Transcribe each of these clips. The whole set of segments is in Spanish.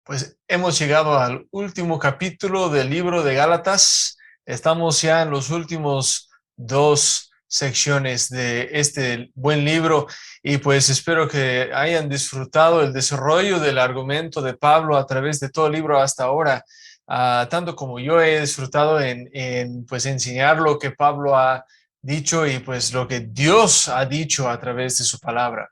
Pues hemos llegado al último capítulo del libro de Gálatas. Estamos ya en los últimos dos secciones de este buen libro y pues espero que hayan disfrutado el desarrollo del argumento de Pablo a través de todo el libro hasta ahora, tanto como yo he disfrutado en pues enseñar lo que Pablo ha dicho y pues lo que Dios ha dicho a través de su palabra.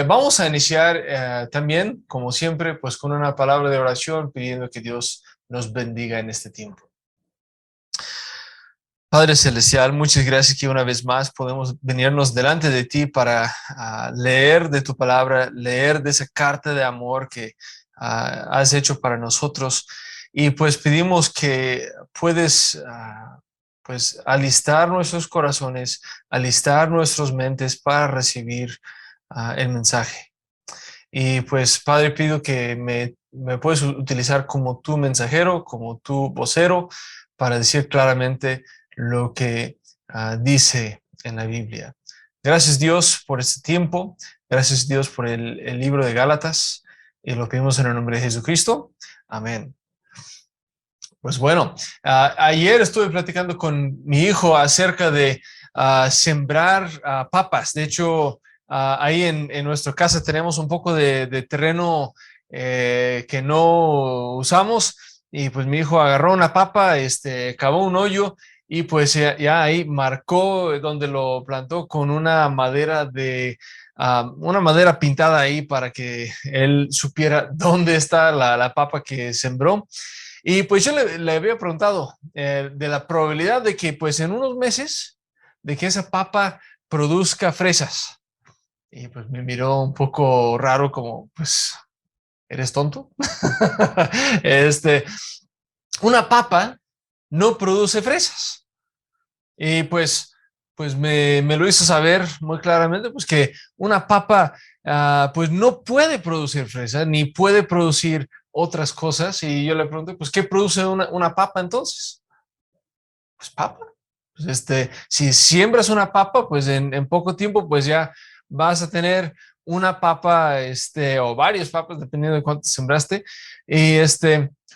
Vamos a iniciar también, como siempre, pues con una palabra de oración pidiendo que Dios nos bendiga en este tiempo. Padre Celestial, muchas gracias que una vez más podemos venirnos delante de ti para leer de tu palabra, leer de esa carta de amor que has hecho para nosotros. Y pues pedimos que puedes pues alistar nuestros corazones, alistar nuestras mentes para recibir el mensaje. Y pues, Padre, pido que me puedes utilizar como tu mensajero, como tu vocero, para decir claramente lo que dice en la Biblia. Gracias, Dios, por este tiempo. Gracias, Dios, por el libro de Gálatas. Y lo pedimos en el nombre de Jesucristo. Amén. Pues bueno, ayer estuve platicando con mi hijo acerca de sembrar papas. De hecho, ahí en nuestra casa tenemos un poco de terreno que no usamos y pues mi hijo agarró una papa, cavó un hoyo y pues ya ahí marcó donde lo plantó con una madera pintada ahí para que él supiera dónde está la papa que sembró. Y pues yo le había preguntado de la probabilidad de que pues en unos meses de que esa papa produzca fresas. Y pues me miró un poco raro como, pues, ¿eres tonto? este, una papa no produce fresas. Y pues me lo hizo saber muy claramente, pues que una papa pues no puede producir fresa, ni puede producir otras cosas. Y yo le pregunté, pues, ¿qué produce una papa entonces? Pues papa. Pues si siembras una papa, pues en poco tiempo, pues ya vas a tener una papa, o varias papas, dependiendo de cuánto sembraste. Y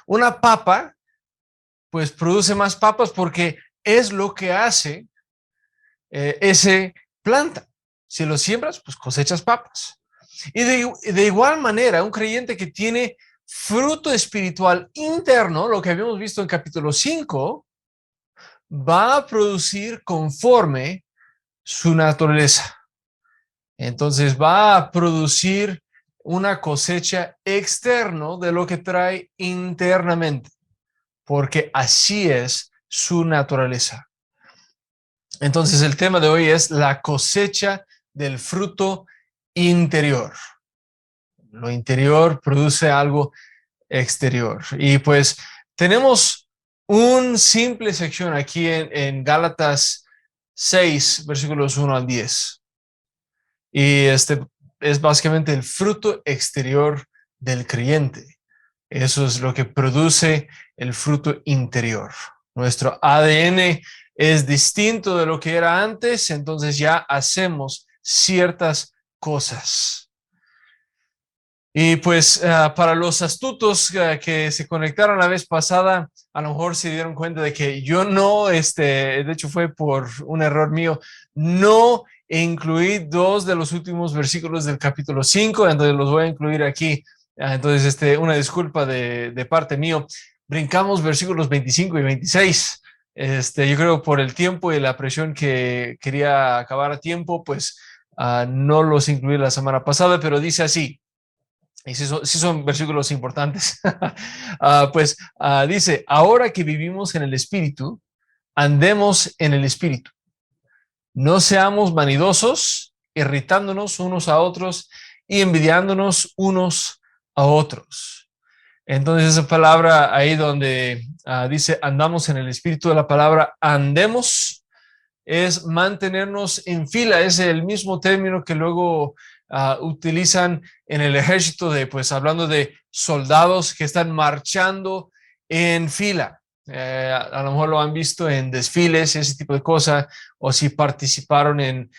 una papa, pues produce más papas porque es lo que hace ese planta. Si lo siembras, pues cosechas papas. Y de igual manera, un creyente que tiene fruto espiritual interno, lo que habíamos visto en capítulo 5, va a producir conforme su naturaleza. Entonces va a producir una cosecha externo de lo que trae internamente, porque así es su naturaleza. Entonces el tema de hoy es la cosecha del fruto interior. Lo interior produce algo exterior. Y pues tenemos un simple sección aquí en Gálatas 6, versículos 1 al 10. Y es básicamente el fruto exterior del creyente. Eso es lo que produce el fruto interior. Nuestro ADN es distinto de lo que era antes, entonces ya hacemos ciertas cosas. Y pues para los astutos que se conectaron la vez pasada, a lo mejor se dieron cuenta de que yo no, de hecho fue por un error mío, no incluí dos de los últimos versículos del capítulo 5, entonces los voy a incluir aquí. Entonces, una disculpa de parte mío. Brincamos versículos 25 y 26. Yo creo por el tiempo y la presión que quería acabar a tiempo, pues no los incluí la semana pasada, pero dice así. Y sí son versículos importantes. Dice, ahora que vivimos en el Espíritu, andemos en el Espíritu. No seamos vanidosos, irritándonos unos a otros y envidiándonos unos a otros. Entonces esa palabra ahí donde dice andamos en el Espíritu, de la palabra andemos es mantenernos en fila. Es el mismo término que luego utilizan en el ejército, pues hablando de soldados que están marchando en fila. A lo mejor lo han visto en desfiles, ese tipo de cosas, o si participaron en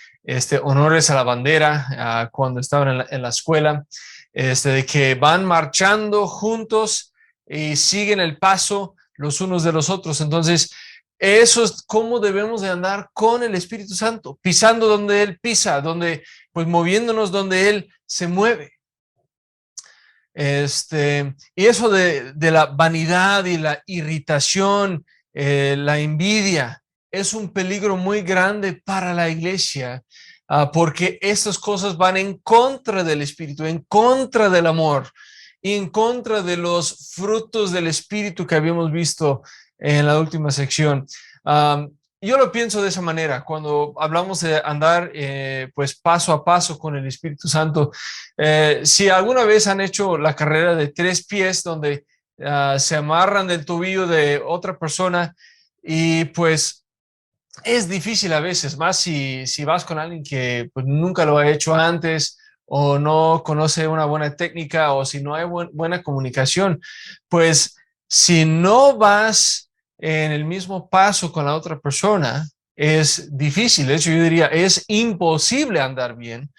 honores a la bandera cuando estaban en la escuela. de que van marchando juntos y siguen el paso los unos de los otros. Entonces, eso es cómo debemos de andar con el Espíritu Santo, pisando donde Él pisa, pues moviéndonos donde Él se mueve. Y eso de la vanidad y la irritación, la envidia, es un peligro muy grande para la iglesia, porque estas cosas van en contra del Espíritu, en contra del amor y en contra de los frutos del Espíritu que habíamos visto en la última sección. Yo lo pienso de esa manera, cuando hablamos de andar pues paso a paso con el Espíritu Santo. Si alguna vez han hecho la carrera de 3 pies, donde se amarran del tobillo de otra persona, y pues es difícil a veces, más si vas con alguien que pues, nunca lo ha hecho antes, o no conoce una buena técnica, o si no hay buena comunicación, pues si no vas en el mismo paso con la otra persona, es difícil. De hecho, yo diría, es imposible andar bien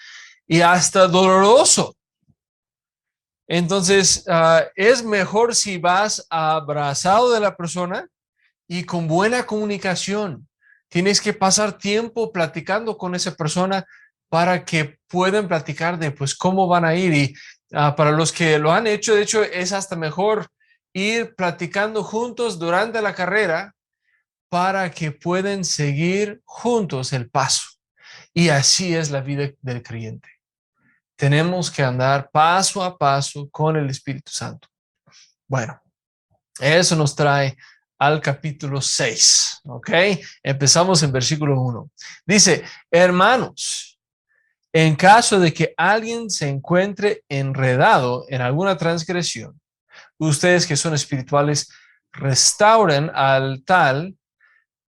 y hasta doloroso. Entonces, es mejor si vas abrazado de la persona y con buena comunicación. Tienes que pasar tiempo platicando con esa persona para que puedan platicar de pues cómo van a ir. Y para los que lo han hecho, de hecho, es hasta mejor ir platicando juntos durante la carrera para que puedan seguir juntos el paso. Y así es la vida del creyente. Tenemos que andar paso a paso con el Espíritu Santo. Bueno, eso nos trae al capítulo 6, ¿ok? Empezamos en versículo 1. Dice, hermanos, en caso de que alguien se encuentre enredado en alguna transgresión, ustedes que son espirituales, restauren al tal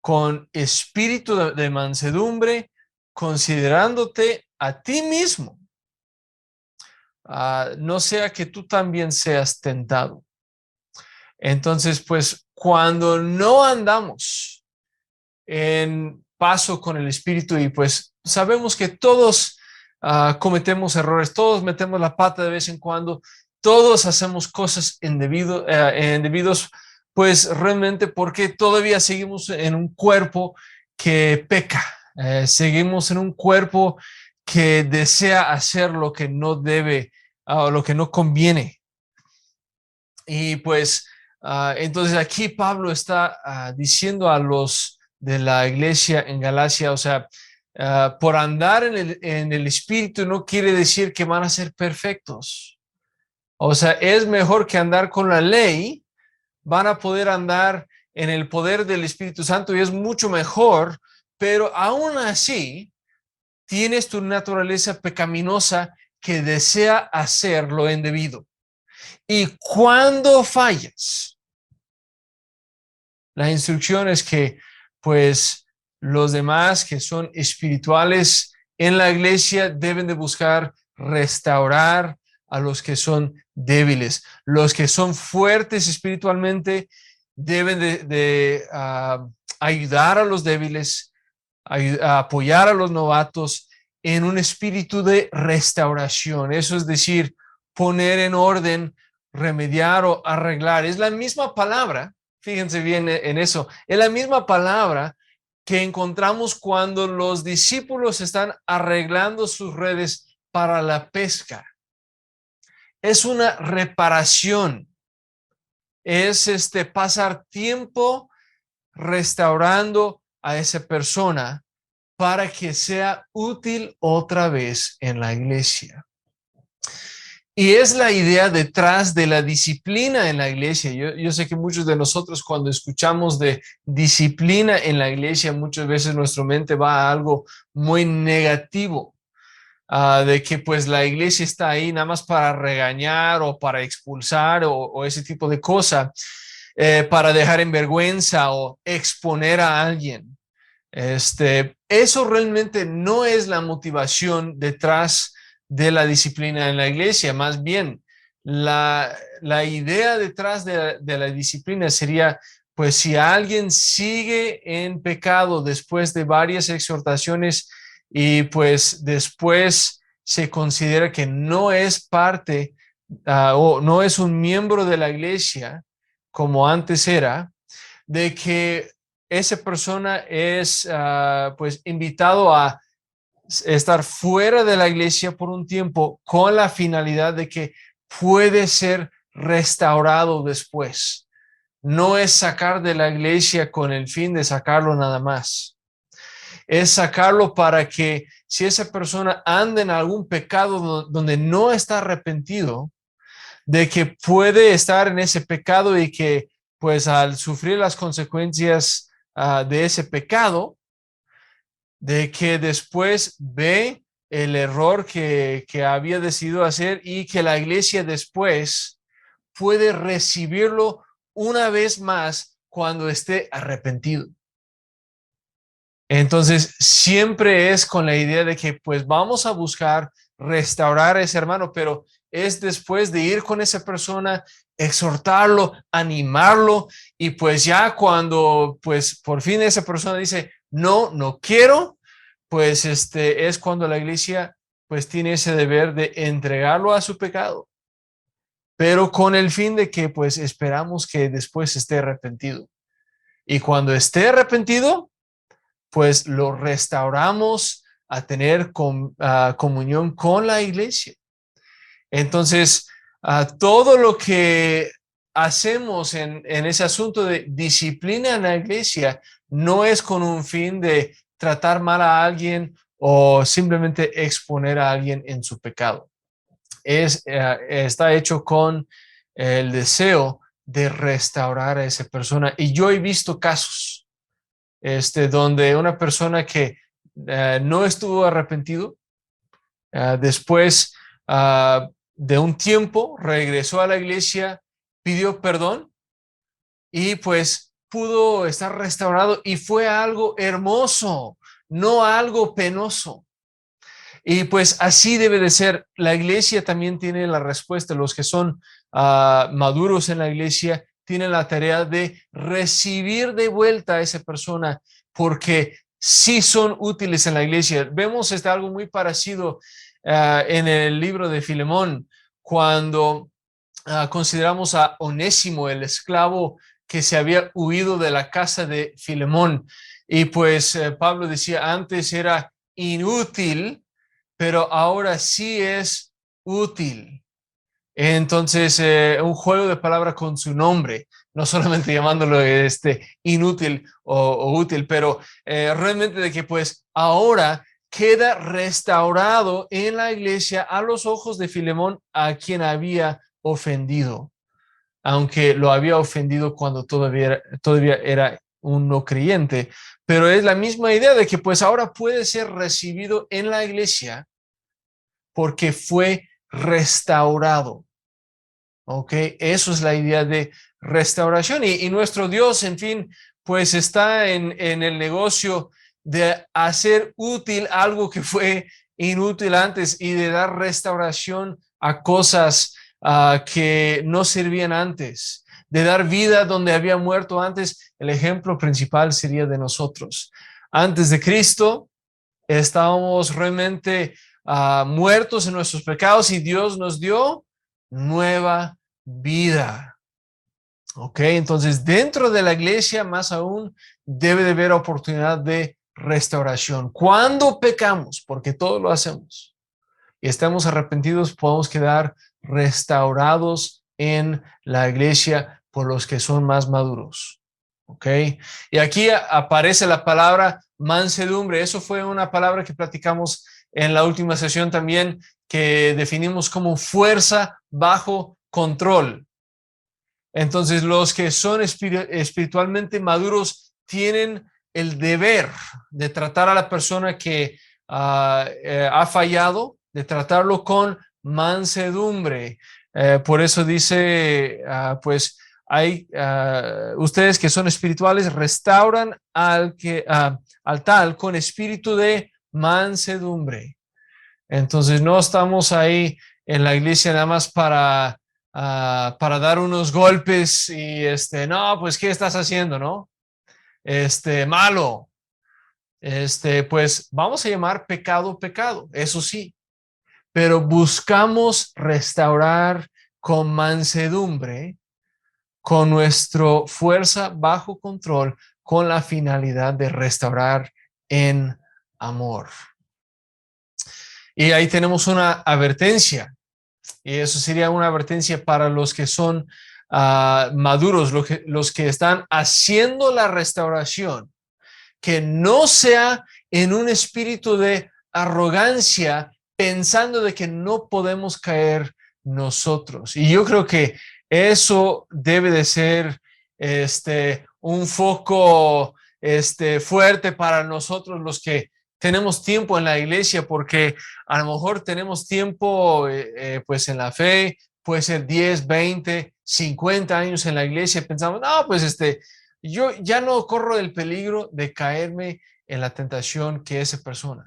con espíritu de mansedumbre, considerándote a ti mismo. No sea que tú también seas tentado. Entonces, pues cuando no andamos en paso con el Espíritu, y pues sabemos que todos cometemos errores, todos metemos la pata de vez en cuando, todos hacemos cosas indebidos, pues realmente porque todavía seguimos en un cuerpo que peca, seguimos en un cuerpo que desea hacer lo que no debe o lo que no conviene. Y pues entonces aquí Pablo está diciendo a los de la iglesia en Galacia, o sea, por andar en el Espíritu no quiere decir que van a ser perfectos. O sea, es mejor que andar con la ley, van a poder andar en el poder del Espíritu Santo y es mucho mejor, pero aún así tienes tu naturaleza pecaminosa que desea hacer lo indebido. Y cuando fallas, la instrucción es que pues los demás que son espirituales en la iglesia deben de buscar restaurar a los que son débiles. Los que son fuertes espiritualmente deben de ayudar a los débiles, a apoyar a los novatos en un espíritu de restauración. Eso es decir, poner en orden, remediar o arreglar. Es la misma palabra, fíjense bien en eso, es la misma palabra que encontramos cuando los discípulos están arreglando sus redes para la pesca. Es una reparación, es pasar tiempo restaurando a esa persona para que sea útil otra vez en la iglesia. Y es la idea detrás de la disciplina en la iglesia. Yo sé que muchos de nosotros cuando escuchamos de disciplina en la iglesia, muchas veces nuestra mente va a algo muy negativo, de que pues la iglesia está ahí nada más para regañar o para expulsar o ese tipo de cosas, para dejar en vergüenza o exponer a alguien. Eso realmente no es la motivación detrás de la disciplina en la iglesia. Más bien, la idea detrás de la disciplina sería, pues si alguien sigue en pecado después de varias exhortaciones y pues después se considera que no es parte o no es un miembro de la iglesia como antes era, de que esa persona es pues invitado a estar fuera de la iglesia por un tiempo con la finalidad de que puede ser restaurado después. No es sacar de la iglesia con el fin de sacarlo nada más. Es sacarlo para que si esa persona anda en algún pecado donde no está arrepentido, de que puede estar en ese pecado y que pues al sufrir las consecuencias de ese pecado, de que después ve el error que había decidido hacer y que la iglesia después puede recibirlo una vez más cuando esté arrepentido. Entonces, siempre es con la idea de que pues vamos a buscar restaurar a ese hermano, pero es después de ir con esa persona, exhortarlo, animarlo y pues ya cuando pues por fin esa persona dice, no, no quiero, pues es cuando la iglesia pues tiene ese deber de entregarlo a su pecado, pero con el fin de que pues esperamos que después esté arrepentido. Y cuando esté arrepentido, pues lo restauramos a tener comunión con la iglesia. Entonces, todo lo que hacemos en ese asunto de disciplina en la iglesia no es con un fin de tratar mal a alguien o simplemente exponer a alguien en su pecado. Está hecho con el deseo de restaurar a esa persona. Y yo he visto casos donde una persona que no estuvo arrepentido, después de un tiempo regresó a la iglesia, pidió perdón y pues pudo estar restaurado y fue algo hermoso, no algo penoso. Y pues así debe de ser. La iglesia también tiene la respuesta. Los que son maduros en la iglesia tienen la tarea de recibir de vuelta a esa persona porque sí son útiles en la iglesia. Vemos algo muy parecido en el libro de Filemón, cuando consideramos a Onésimo, el esclavo que se había huido de la casa de Filemón. Y pues Pablo decía, antes era inútil, pero ahora sí es útil. Entonces, un juego de palabras con su nombre, no solamente llamándolo inútil o útil, pero realmente de que pues ahora queda restaurado en la iglesia a los ojos de Filemón, a quien había ofendido, aunque lo había ofendido cuando todavía era un no creyente. Pero es la misma idea de que pues ahora puede ser recibido en la iglesia porque fue restaurado. ¿Ok? Eso es la idea de restauración. Y nuestro Dios, en fin, pues está en el negocio de hacer útil algo que fue inútil antes y de dar restauración a cosas que no servían antes, de dar vida donde había muerto antes. El ejemplo principal sería de nosotros. Antes de Cristo, estábamos realmente muertos en nuestros pecados y Dios nos dio nueva vida. Ok, entonces dentro de la iglesia más aún debe de haber oportunidad de restauración. Cuando pecamos, porque todos lo hacemos, y estamos arrepentidos, podemos quedar restaurados en la iglesia por los que son más maduros. ¿Ok? Y aquí aparece la palabra mansedumbre. Eso fue una palabra que platicamos en la última sesión también, que definimos como fuerza bajo control. Entonces, los que son espiritualmente maduros tienen el deber de tratar a la persona que ha fallado, de tratarlo con mansedumbre. Por eso dice, pues, ustedes que son espirituales restauran al tal con espíritu de mansedumbre. Entonces, no estamos ahí en la iglesia nada más para dar unos golpes y no, pues, ¿qué estás haciendo, no? Malo. Pues vamos a llamar pecado, pecado, eso sí, pero buscamos restaurar con mansedumbre, con nuestra fuerza bajo control, con la finalidad de restaurar en amor. Y ahí tenemos una advertencia, y eso sería una advertencia para los que son maduros, los que están haciendo la restauración, que no sea en un espíritu de arrogancia, pensando de que no podemos caer nosotros. Y yo creo que eso debe de ser un foco fuerte para nosotros los que tenemos tiempo en la iglesia, porque a lo mejor tenemos tiempo pues en la fe, puede ser 10, 20, 50 años en la iglesia, pensamos, no, pues yo ya no corro el peligro de caerme en la tentación que esa persona.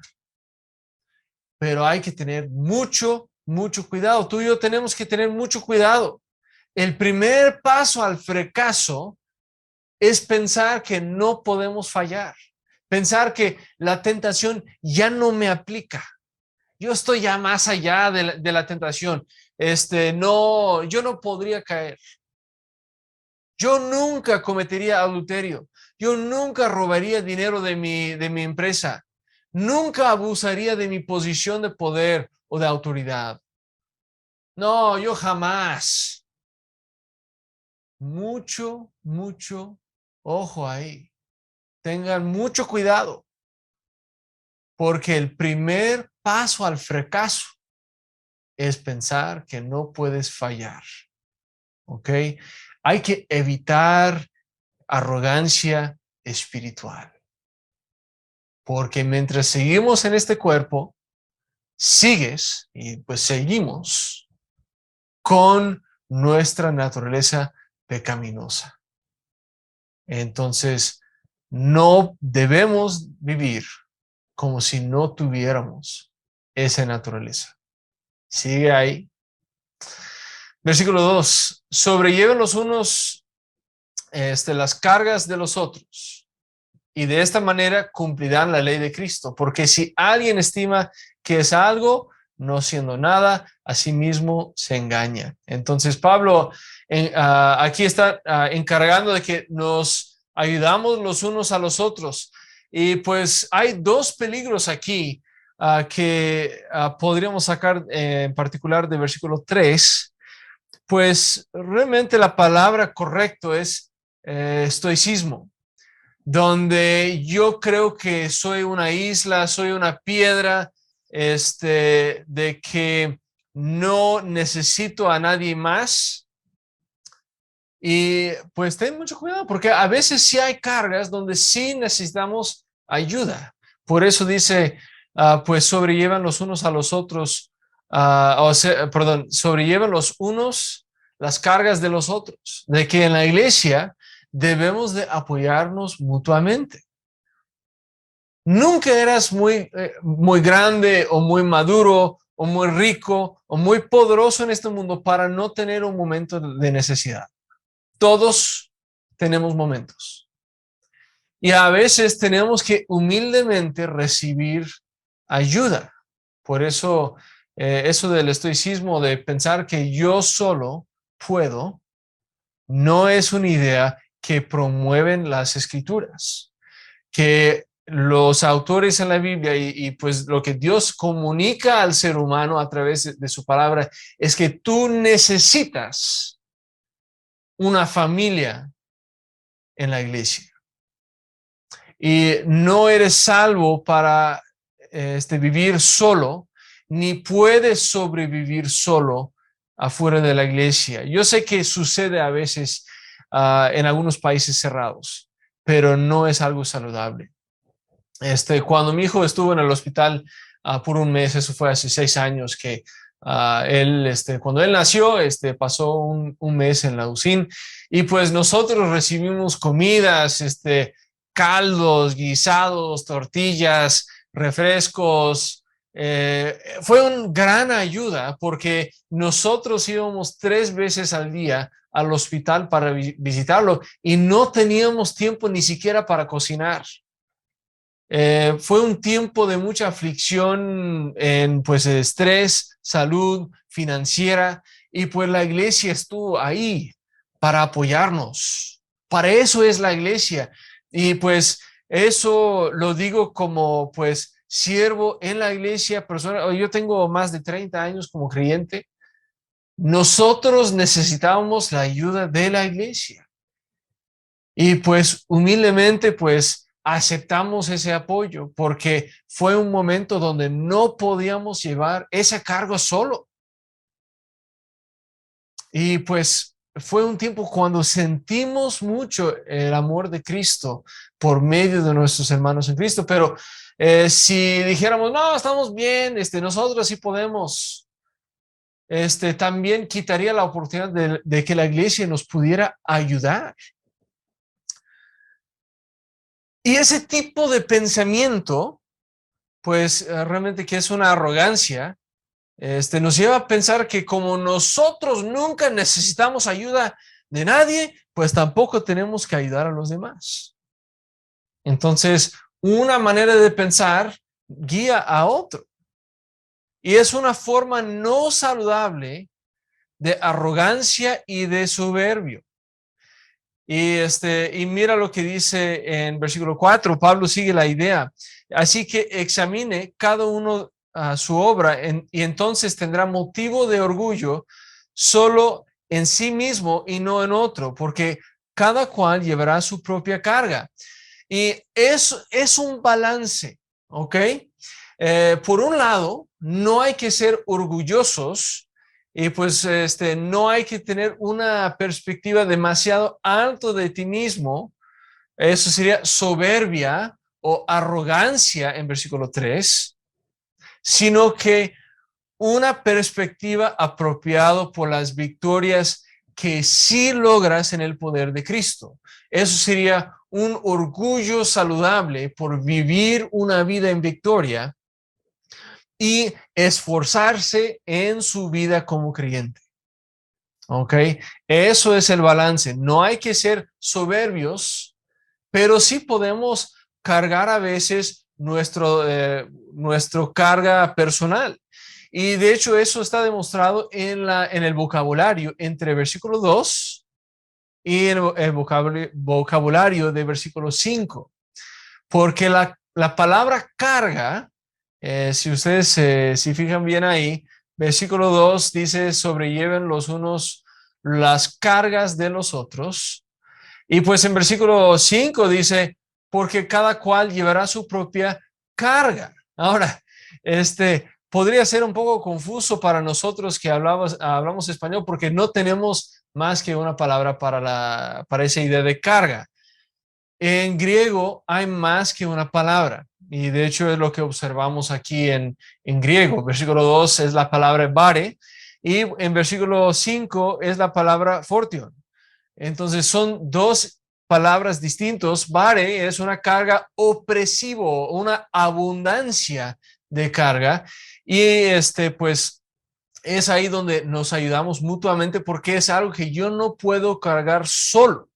Pero hay que tener mucho, mucho cuidado. Tú y yo tenemos que tener mucho cuidado. El primer paso al fracaso es pensar que no podemos fallar. Pensar que la tentación ya no me aplica. Yo estoy ya más allá de la tentación. No, yo no podría caer. Yo nunca cometería adulterio. Yo nunca robaría dinero de mi empresa. Nunca abusaría de mi posición de poder o de autoridad. No, yo jamás. Mucho, mucho ojo ahí. Tengan mucho cuidado, porque el primer paso al fracaso es pensar que no puedes fallar. ¿Ok? Hay que evitar arrogancia espiritual. Porque mientras seguimos en este cuerpo, sigues y pues seguimos con nuestra naturaleza pecaminosa. Entonces, no debemos vivir como si no tuviéramos esa naturaleza. Sigue ahí. Versículo 2. Sobrelleven los unos las cargas de los otros, y de esta manera cumplirán la ley de Cristo, porque si alguien estima que es algo, no siendo nada, a sí mismo se engaña. Entonces Pablo aquí está encargando de que nos ayudamos los unos a los otros. Y pues hay dos peligros aquí que podríamos sacar en particular de versículo 3. Pues realmente la palabra correcto es estoicismo, donde yo creo que soy una isla, soy una piedra, de que no necesito a nadie más. Y pues ten mucho cuidado, porque a veces sí hay cargas donde sí necesitamos ayuda. Por eso dice, pues sobrellevan los unos a los otros, perdón, sobrellevan los unos las cargas de los otros, de que en la iglesia debemos de apoyarnos mutuamente. Nunca eras muy grande o muy maduro o muy rico o muy poderoso en este mundo para no tener un momento de necesidad. Todos tenemos momentos. Y a veces tenemos que humildemente recibir ayuda. Por eso, eso del estoicismo, de pensar que yo solo puedo, no es una idea que promueven las escrituras. Que los autores en la Biblia y pues lo que Dios comunica al ser humano a través de su palabra es que tú necesitas una familia en la iglesia. Y no eres salvo para vivir solo, ni puedes sobrevivir solo afuera de la iglesia. Yo sé que sucede a veces en algunos países cerrados, pero no es algo saludable. Cuando mi hijo estuvo en el hospital por un mes, eso fue hace 6 años que cuando él nació, pasó un mes en la UCIN, y pues nosotros recibimos comidas, caldos, guisados, tortillas, refrescos. Fue una gran ayuda porque nosotros íbamos 3 veces al día al hospital para visitarlo y no teníamos tiempo ni siquiera para cocinar. Fue un tiempo de mucha aflicción en pues estrés, salud financiera y pues la iglesia estuvo ahí para apoyarnos. Para eso es la iglesia. Y pues eso lo digo como pues siervo en la iglesia, persona, yo tengo más de 30 años como creyente. Nosotros necesitábamos la ayuda de la iglesia. Y pues humildemente pues aceptamos ese apoyo porque fue un momento donde no podíamos llevar ese cargo solo. Y pues fue un tiempo cuando sentimos mucho el amor de Cristo por medio de nuestros hermanos en Cristo. Pero si dijéramos, no, estamos bien, nosotros sí podemos, también quitaría la oportunidad de que la iglesia nos pudiera ayudar. Y ese tipo de pensamiento, pues realmente que es una arrogancia, nos lleva a pensar que como nosotros nunca necesitamos ayuda de nadie, pues tampoco tenemos que ayudar a los demás. Entonces, una manera de pensar guía a otro. Y es una forma no saludable de arrogancia y de soberbio. Y mira lo que dice en versículo 4, Pablo sigue la idea. Así que examine cada uno su obra y entonces tendrá motivo de orgullo solo en sí mismo y no en otro, porque cada cual llevará su propia carga. Y eso es un balance, ¿ok? Por un lado, no hay que ser orgullosos y pues no hay que tener una perspectiva demasiado alto de ti mismo. Eso sería soberbia o arrogancia en versículo 3, sino que una perspectiva apropiada por las victorias que sí logras en el poder de Cristo. Eso sería un orgullo saludable por vivir una vida en victoria y esforzarse en su vida como creyente. ¿Ok? Eso es el balance. No hay que ser soberbios, pero sí podemos cargar a veces nuestro carga personal. Y de hecho eso está demostrado en el vocabulario entre versículo 2 y el vocabulario de versículo 5. Porque la palabra carga, si ustedes si fijan bien ahí, versículo 2 dice sobrelleven los unos las cargas de los otros. Y pues en versículo 5 dice, porque cada cual llevará su propia carga. Ahora, podría ser un poco confuso para nosotros que hablamos español porque no tenemos más que una palabra para esa idea de carga. En griego hay más que una palabra y de hecho es lo que observamos aquí en griego. Versículo 2 es la palabra bare y en versículo 5 es la palabra fortion. Entonces son dos palabras distintas. Bare es una carga opresivo, una abundancia de carga y pues es ahí donde nos ayudamos mutuamente porque es algo que yo no puedo cargar solo.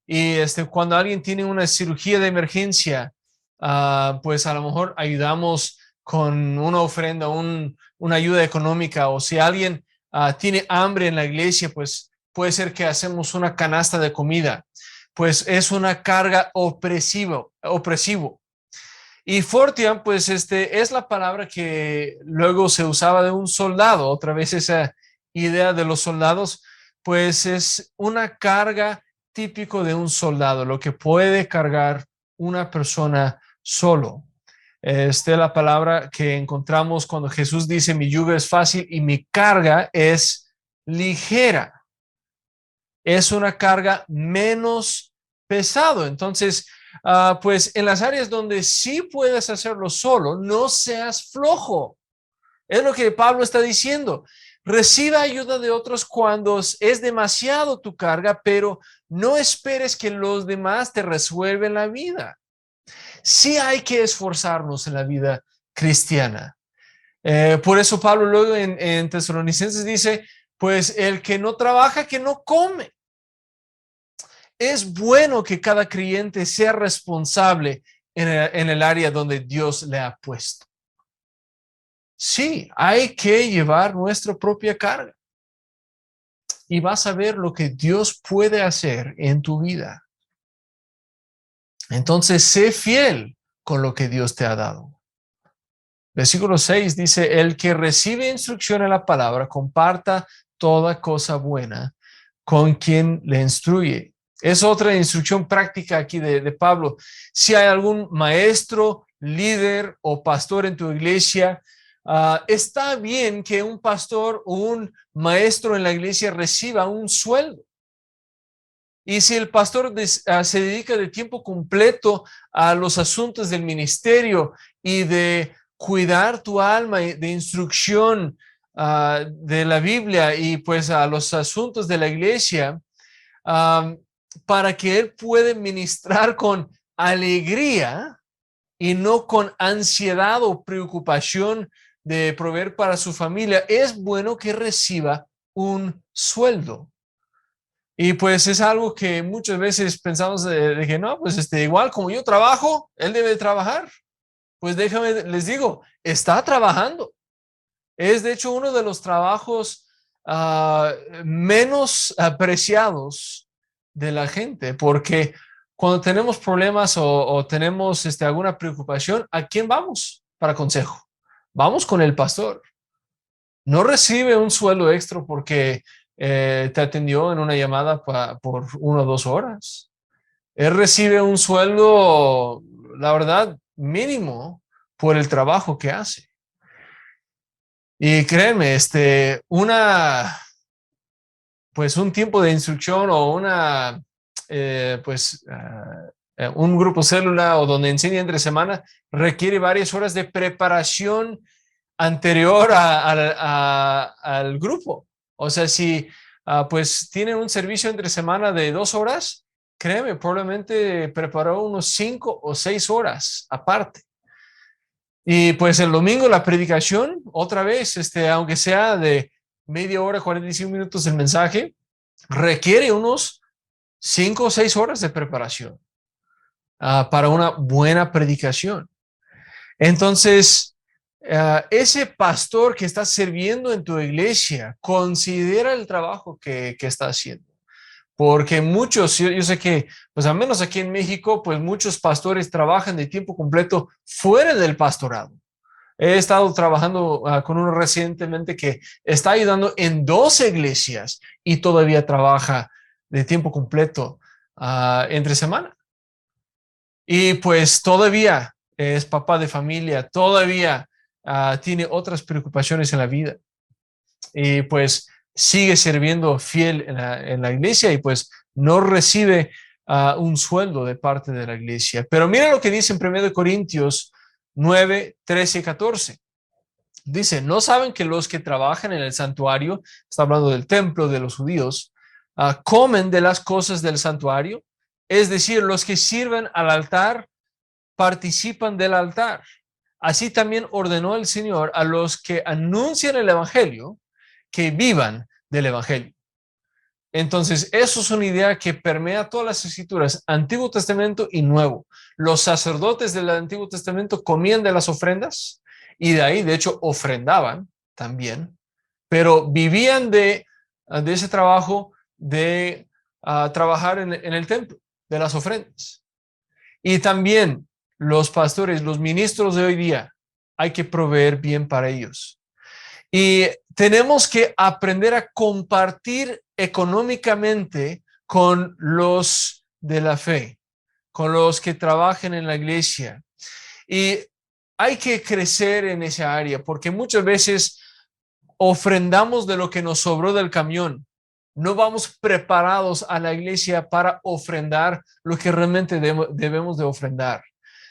Y cuando alguien tiene una cirugía de emergencia, pues a lo mejor ayudamos con una ofrenda, una ayuda económica, o si alguien tiene hambre en la iglesia, pues puede ser que hacemos una canasta de comida, pues es una carga opresivo. Y fortian, pues es la palabra que luego se usaba de un soldado, otra vez esa idea de los soldados, pues es una carga típico de un soldado, lo que puede cargar una persona solo. Esta es la palabra que encontramos cuando Jesús dice, mi yugo es fácil y mi carga es ligera. Es una carga menos pesado. Entonces, pues en las áreas donde sí puedes hacerlo solo, no seas flojo. Es lo que Pablo está diciendo. Recibe ayuda de otros cuando es demasiado tu carga, pero no esperes que los demás te resuelven la vida. Sí hay que esforzarnos en la vida cristiana. Por eso Pablo luego en Tesalonicenses dice, pues el que no trabaja, que no come. Es bueno que cada creyente sea responsable en el área donde Dios le ha puesto. Sí, hay que llevar nuestra propia carga y vas a ver lo que Dios puede hacer en tu vida. Entonces, sé fiel con lo que Dios te ha dado. Versículo 6 dice, el que recibe instrucción en la palabra, comparta toda cosa buena con quien le instruye. Es otra instrucción práctica aquí de Pablo. Si hay algún maestro, líder o pastor en tu iglesia, está bien que un pastor o un maestro en la iglesia reciba un sueldo. Y si el pastor se dedica de tiempo completo a los asuntos del ministerio y de cuidar tu alma, de instrucción de la Biblia y pues a los asuntos de la iglesia, para que él pueda ministrar con alegría y no con ansiedad o preocupación de proveer para su familia, es bueno que reciba un sueldo. Y pues es algo que muchas veces pensamos de que no, pues igual como yo trabajo, él debe trabajar. Pues déjame, les digo, está trabajando. Es de hecho uno de los trabajos menos apreciados de la gente, porque cuando tenemos problemas o tenemos alguna preocupación, ¿a quién vamos para consejo? Vamos con el pastor. No recibe un sueldo extra porque te atendió en una llamada por 1 o 2 horas. Él recibe un sueldo, la verdad, mínimo por el trabajo que hace. Y créeme, pues un tiempo de instrucción o un grupo célula o donde enseña entre semana requiere varias horas de preparación anterior al grupo. O sea, si pues tienen un servicio entre semana de 2 horas, créeme, probablemente preparó unos 5 o 6 horas aparte. Y pues el domingo la predicación, otra vez, aunque sea de media hora, 45 minutos el mensaje, requiere unos 5 o 6 horas de preparación para una buena predicación. Entonces, ese pastor que está sirviendo en tu iglesia, considera el trabajo que está haciendo. Porque muchos, yo sé que, pues al menos aquí en México, pues muchos pastores trabajan de tiempo completo fuera del pastorado. He estado trabajando con uno recientemente que está ayudando en 2 iglesias y todavía trabaja de tiempo completo entre semana. Y pues todavía es papá de familia, todavía tiene otras preocupaciones en la vida. Y pues sigue sirviendo fiel en la iglesia y pues no recibe un sueldo de parte de la iglesia. Pero mira lo que dice en 1 Corintios 9, 13 y 14. Dice, ¿no saben que los que trabajan en el santuario, está hablando del templo de los judíos, comen de las cosas del santuario? Es decir, los que sirven al altar participan del altar. Así también ordenó el Señor a los que anuncian el evangelio que vivan del evangelio. Entonces, eso es una idea que permea todas las escrituras, Antiguo Testamento y Nuevo. Los sacerdotes del Antiguo Testamento comían de las ofrendas y de ahí, de hecho, ofrendaban también, pero vivían de ese trabajo de trabajar en el templo, de las ofrendas. Y también los pastores, los ministros de hoy día, hay que proveer bien para ellos. Y tenemos que aprender a compartir económicamente con los de la fe, con los que trabajen en la iglesia. Y hay que crecer en esa área porque muchas veces ofrendamos de lo que nos sobró del camión. No vamos preparados a la iglesia para ofrendar lo que realmente debemos de ofrendar.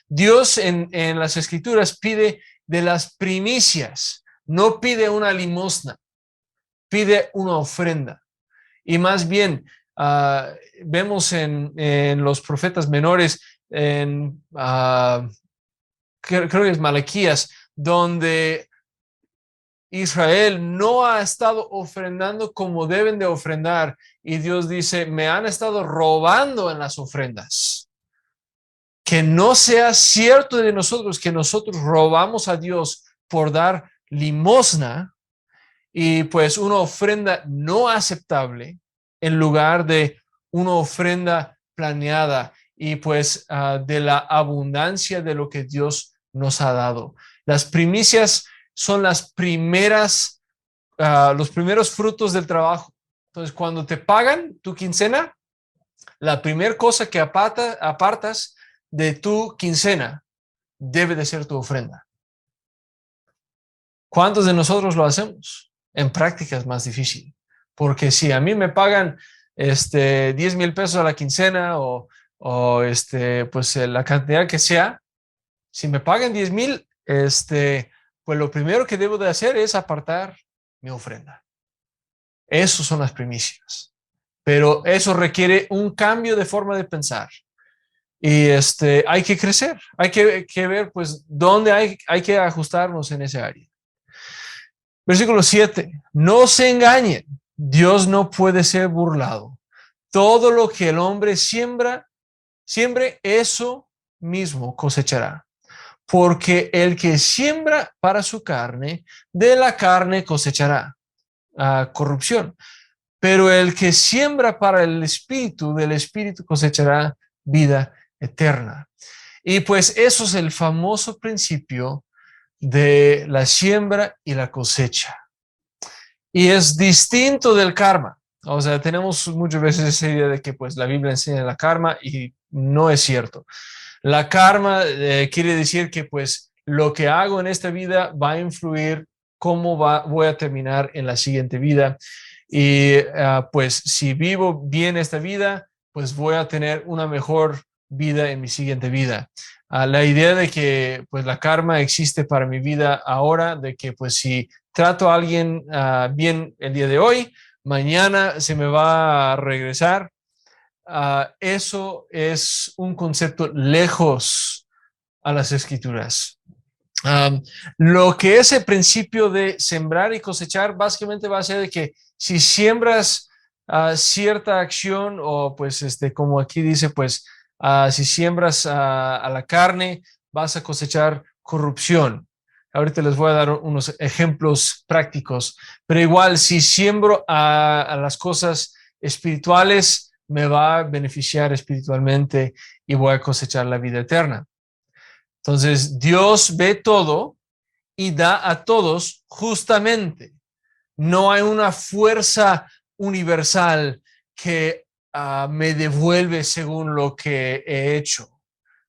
Dios en las escrituras pide de las primicias, no pide una limosna, pide una ofrenda. Y más bien, vemos en los profetas menores, creo que es Malaquías, donde Israel no ha estado ofrendando como deben de ofrendar. Y Dios dice, me han estado robando en las ofrendas. Que no sea cierto de nosotros que nosotros robamos a Dios por dar limosna y pues una ofrenda no aceptable en lugar de una ofrenda planeada y pues de la abundancia de lo que Dios nos ha dado. Las primicias son las primeras, los primeros frutos del trabajo. Entonces, cuando te pagan tu quincena, la primera cosa que apartas de tu quincena debe de ser tu ofrenda. ¿Cuántos de nosotros lo hacemos? En práctica es más difícil, porque si a mí me pagan 10,000 pesos a la quincena o pues la cantidad que sea, si me pagan 10,000, pues lo primero que debo de hacer es apartar mi ofrenda. Esas son las primicias, pero eso requiere un cambio de forma de pensar. Y hay que crecer, hay que ver pues dónde hay que ajustarnos en ese área. Versículo 7. No se engañen, Dios no puede ser burlado. Todo lo que el hombre siembre, eso mismo cosechará. Porque el que siembra para su carne, de la carne cosechará corrupción. Pero el que siembra para el espíritu, del espíritu cosechará vida eterna. Y pues eso es el famoso principio de la siembra y la cosecha. Y es distinto del karma. O sea, tenemos muchas veces esa idea de que pues la Biblia enseña la karma y no es cierto. La karma quiere decir que pues lo que hago en esta vida va a influir cómo voy a terminar en la siguiente vida. Y pues si vivo bien esta vida, pues voy a tener una mejor vida en mi siguiente vida. La idea de que pues la karma existe para mi vida ahora, de que pues si trato a alguien bien el día de hoy, mañana se me va a regresar. Eso es un concepto lejos a las escrituras. Lo que es el principio de sembrar y cosechar básicamente va a ser de que si siembras cierta acción o pues como aquí dice pues si siembras a la carne vas a cosechar corrupción. Ahorita les voy a dar unos ejemplos prácticos, pero igual si siembro a las cosas espirituales me va a beneficiar espiritualmente y voy a cosechar la vida eterna. Entonces, Dios ve todo y da a todos justamente. No hay una fuerza universal que me devuelve según lo que he hecho.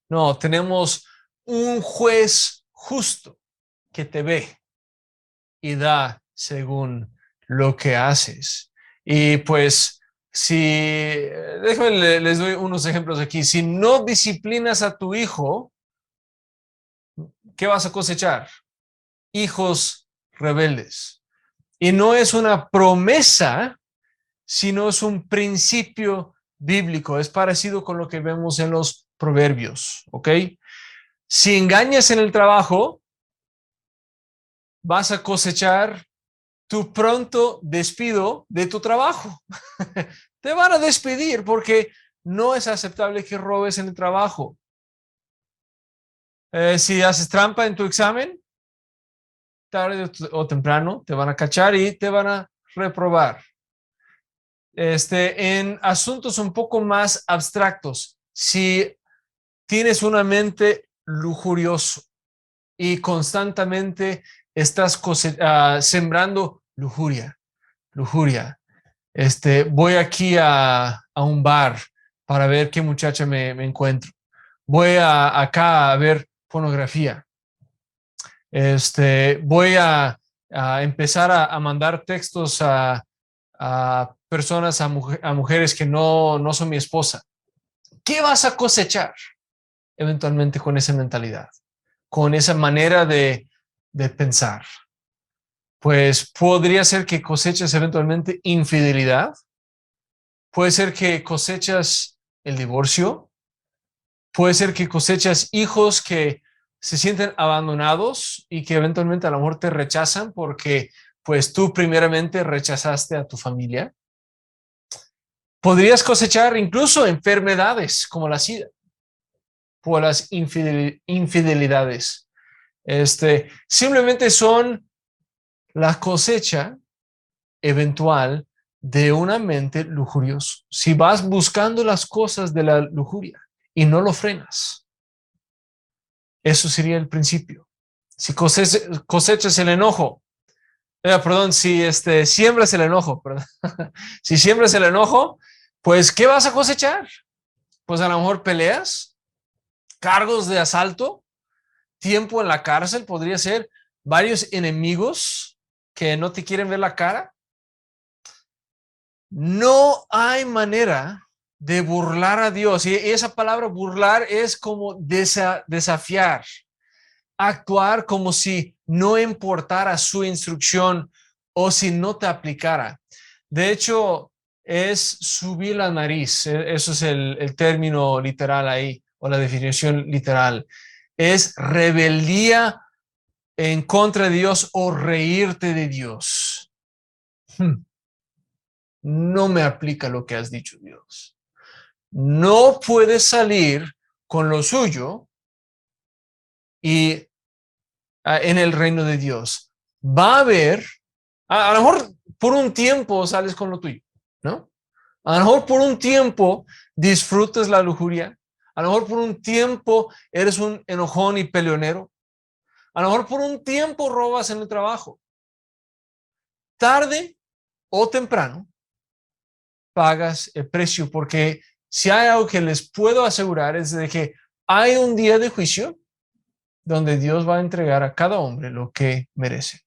No, tenemos un juez justo que te ve y da según lo que haces. Y pues, déjenme, les doy unos ejemplos aquí. Si no disciplinas a tu hijo, ¿qué vas a cosechar? Hijos rebeldes. Y no es una promesa, sino es un principio bíblico. Es parecido con lo que vemos en los proverbios, ¿ok? Si engañas en el trabajo, vas a cosechar tu pronto despido de tu trabajo. Te van a despedir porque no es aceptable que robes en el trabajo. Si haces trampa en tu examen, tarde o temprano te van a cachar y te van a reprobar. En asuntos un poco más abstractos, si tienes una mente lujurioso y constantemente estás sembrando lujuria, voy aquí a un bar para ver qué muchacha me encuentro. Voy acá a ver pornografía. Voy a empezar a mandar textos a personas, a mujeres que no son mi esposa. ¿Qué vas a cosechar eventualmente con esa mentalidad, con esa manera de pensar? Pues podría ser que coseches eventualmente infidelidad, puede ser que cosechas el divorcio, puede ser que cosechas hijos que se sienten abandonados y que eventualmente a lo mejor te rechazan porque pues tú primeramente rechazaste a tu familia. Podrías cosechar incluso enfermedades como la SIDA por las infidelidades. Simplemente son la cosecha eventual de una mente lujuriosa. Si vas buscando las cosas de la lujuria y no lo frenas, eso sería el principio. Si cosechas el enojo, perdón, si siembras el enojo, perdón. Si siembras el enojo, pues ¿qué vas a cosechar? Pues a lo mejor peleas, cargos de asalto, tiempo en la cárcel, podría ser varios enemigos que no te quieren ver la cara. No hay manera de burlar a Dios. Y esa palabra burlar es como desafiar, actuar como si no importara su instrucción o si no te aplicara. De hecho, es subir la nariz. Eso es el término literal ahí, o la definición literal. Es rebeldía en contra de Dios o reírte de Dios. No me aplica lo que has dicho, Dios. No puedes salir con lo suyo y en el reino de Dios. Va a haber, a lo mejor por un tiempo sales con lo tuyo, ¿no? A lo mejor por un tiempo disfrutas la lujuria. A lo mejor por un tiempo eres un enojón y peleonero. A lo mejor por un tiempo robas en el trabajo. Tarde o temprano pagas el precio, porque si hay algo que les puedo asegurar es de que hay un día de juicio donde Dios va a entregar a cada hombre lo que merece.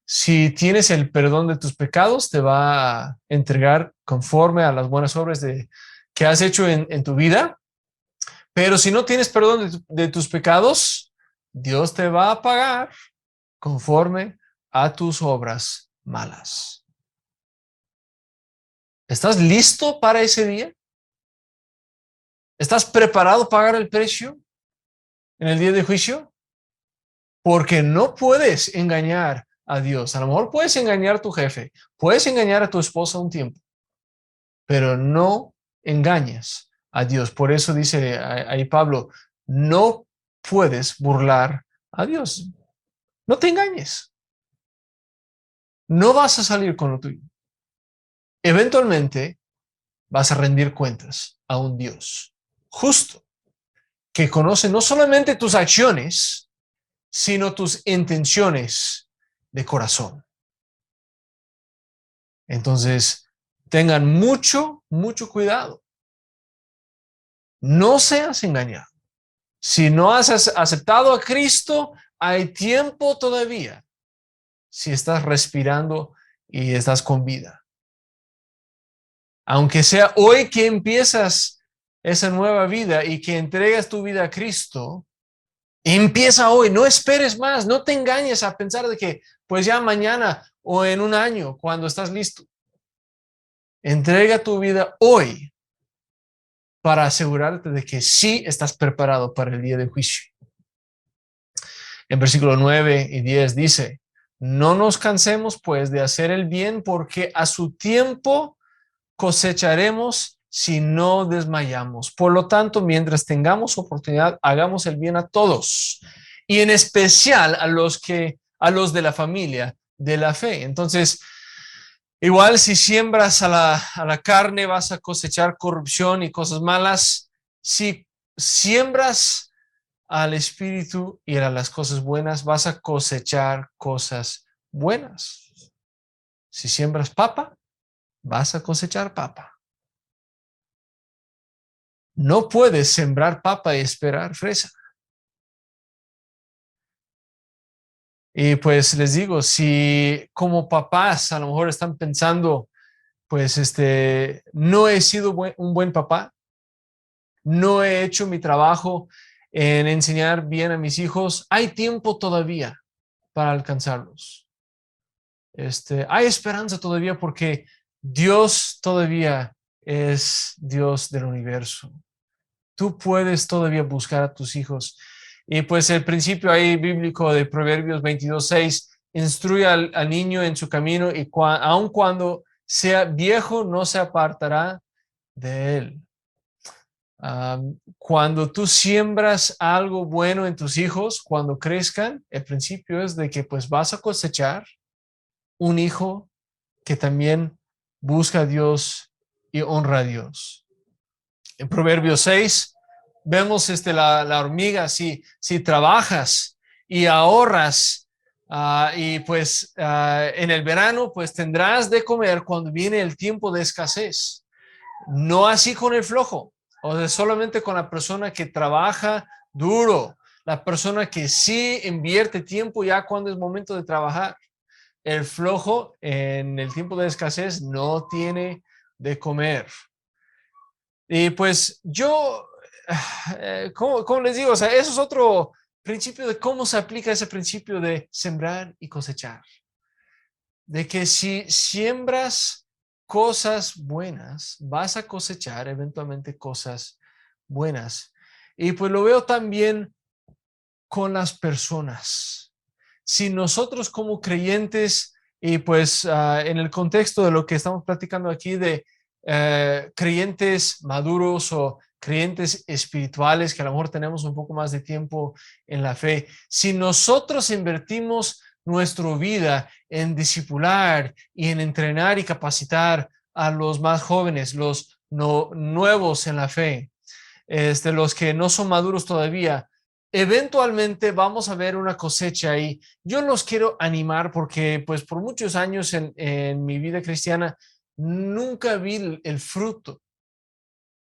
Si tienes el perdón de tus pecados, te va a entregar conforme a las buenas obras que has hecho en tu vida. Pero si no tienes perdón de tus pecados, Dios te va a pagar conforme a tus obras malas. ¿Estás listo para ese día? ¿Estás preparado para pagar el precio en el día de juicio? Porque no puedes engañar a Dios. A lo mejor puedes engañar a tu jefe, puedes engañar a tu esposa un tiempo, pero no engañes a Dios. Por eso dice ahí Pablo, no puedes burlar a Dios. No te engañes. No vas a salir con lo tuyo. Eventualmente vas a rendir cuentas a un Dios justo que conoce no solamente tus acciones, sino tus intenciones de corazón. Entonces, tengan mucho, mucho cuidado. No seas engañado. Si no has aceptado a Cristo, hay tiempo todavía. Si estás respirando y estás con vida. Aunque sea hoy que empiezas esa nueva vida y que entregas tu vida a Cristo, empieza hoy, no esperes más, no te engañes a pensar de que pues ya mañana o en un año, cuando estás listo. Entrega tu vida hoy para asegurarte de que sí estás preparado para el día del juicio. En versículo 9 y 10 dice, no nos cansemos pues de hacer el bien, porque a su tiempo cosecharemos si no desmayamos. Por lo tanto, mientras tengamos oportunidad, hagamos el bien a todos y en especial a los de la familia de la fe. Entonces, igual si siembras a la carne, vas a cosechar corrupción y cosas malas. Si siembras al espíritu y a las cosas buenas, vas a cosechar cosas buenas. Si siembras papa, vas a cosechar papa. No puedes sembrar papa y esperar fresa. Y pues les digo, si como papás a lo mejor están pensando, pues no he sido un buen papá, no he hecho mi trabajo en enseñar bien a mis hijos, hay tiempo todavía para alcanzarlos. Hay esperanza todavía porque Dios todavía es Dios del universo. Tú puedes todavía buscar a tus hijos Y pues el principio ahí bíblico de Proverbios 22:6 instruye al niño en su camino y aun cuando sea viejo no se apartará de él. Cuando tú siembras algo bueno en tus hijos, cuando crezcan, el principio es de que pues vas a cosechar un hijo que también busca a Dios y honra a Dios. En Proverbios 6 vemos la hormiga, si trabajas y ahorras y pues en el verano pues tendrás de comer cuando viene el tiempo de escasez. No así con el flojo, o sea, solamente con la persona que trabaja duro, la persona que sí invierte tiempo ya cuando es momento de trabajar. El flojo en el tiempo de escasez no tiene de comer. Y pues yo, ¿cómo les digo? O sea, eso es otro principio de cómo se aplica ese principio de sembrar y cosechar. De que si siembras cosas buenas, vas a cosechar eventualmente cosas buenas. Y pues lo veo también con las personas. Si nosotros como creyentes, y pues en el contexto de lo que estamos platicando aquí de creyentes maduros o creyentes espirituales que a lo mejor tenemos un poco más de tiempo en la fe, si nosotros invertimos nuestra vida en discipular y en entrenar y capacitar a los más jóvenes, los nuevos en la fe, los que no son maduros todavía, eventualmente vamos a ver una cosecha y yo los quiero animar porque pues por muchos años en mi vida cristiana nunca vi el fruto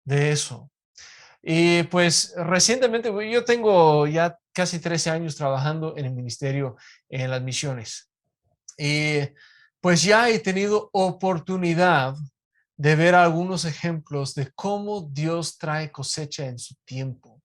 de eso. Y pues recientemente yo tengo ya casi 13 años trabajando en el ministerio en las misiones y pues ya he tenido oportunidad de ver algunos ejemplos de cómo Dios trae cosecha en su tiempo.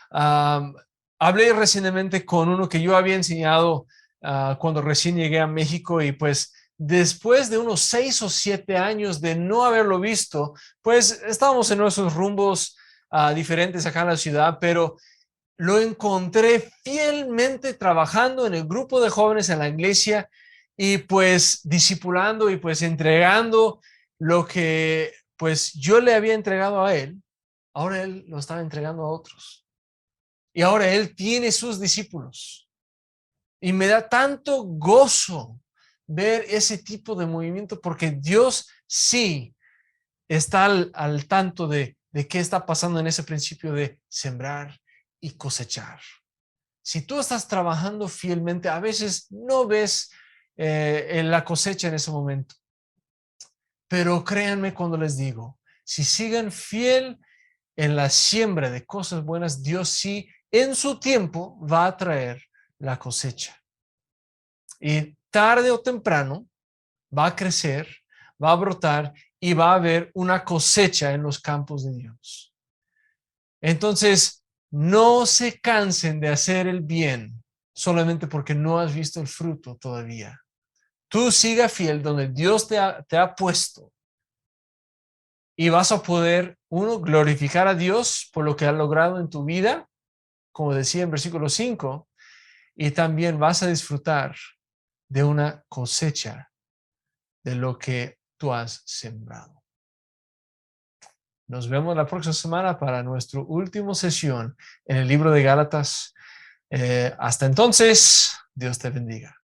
Um, Hablé recientemente con uno que yo había enseñado cuando recién llegué a México y pues después de unos 6 o 7 años de no haberlo visto, pues estábamos en nuestros rumbos diferentes acá en la ciudad, pero lo encontré fielmente trabajando en el grupo de jóvenes en la iglesia y pues discipulando y pues entregando lo que pues yo le había entregado a él, ahora él lo estaba entregando a otros. Y ahora él tiene sus discípulos. Y me da tanto gozo ver ese tipo de movimiento porque Dios sí está al tanto de qué está pasando en ese principio de sembrar y cosechar. Si tú estás trabajando fielmente, a veces no ves en la cosecha en ese momento. Pero créanme cuando les digo, si siguen fiel en la siembra de cosas buenas, Dios sí en su tiempo va a traer la cosecha. Y tarde o temprano va a crecer, va a brotar y va a haber una cosecha en los campos de Dios. Entonces, no se cansen de hacer el bien solamente porque no has visto el fruto todavía. Tú siga fiel donde Dios te ha puesto y vas a poder, uno, glorificar a Dios por lo que ha logrado en tu vida, como decía en versículo 5, y también vas a disfrutar de una cosecha de lo que tú has sembrado. Nos vemos la próxima semana para nuestra última sesión en el libro de Gálatas. Hasta entonces, Dios te bendiga.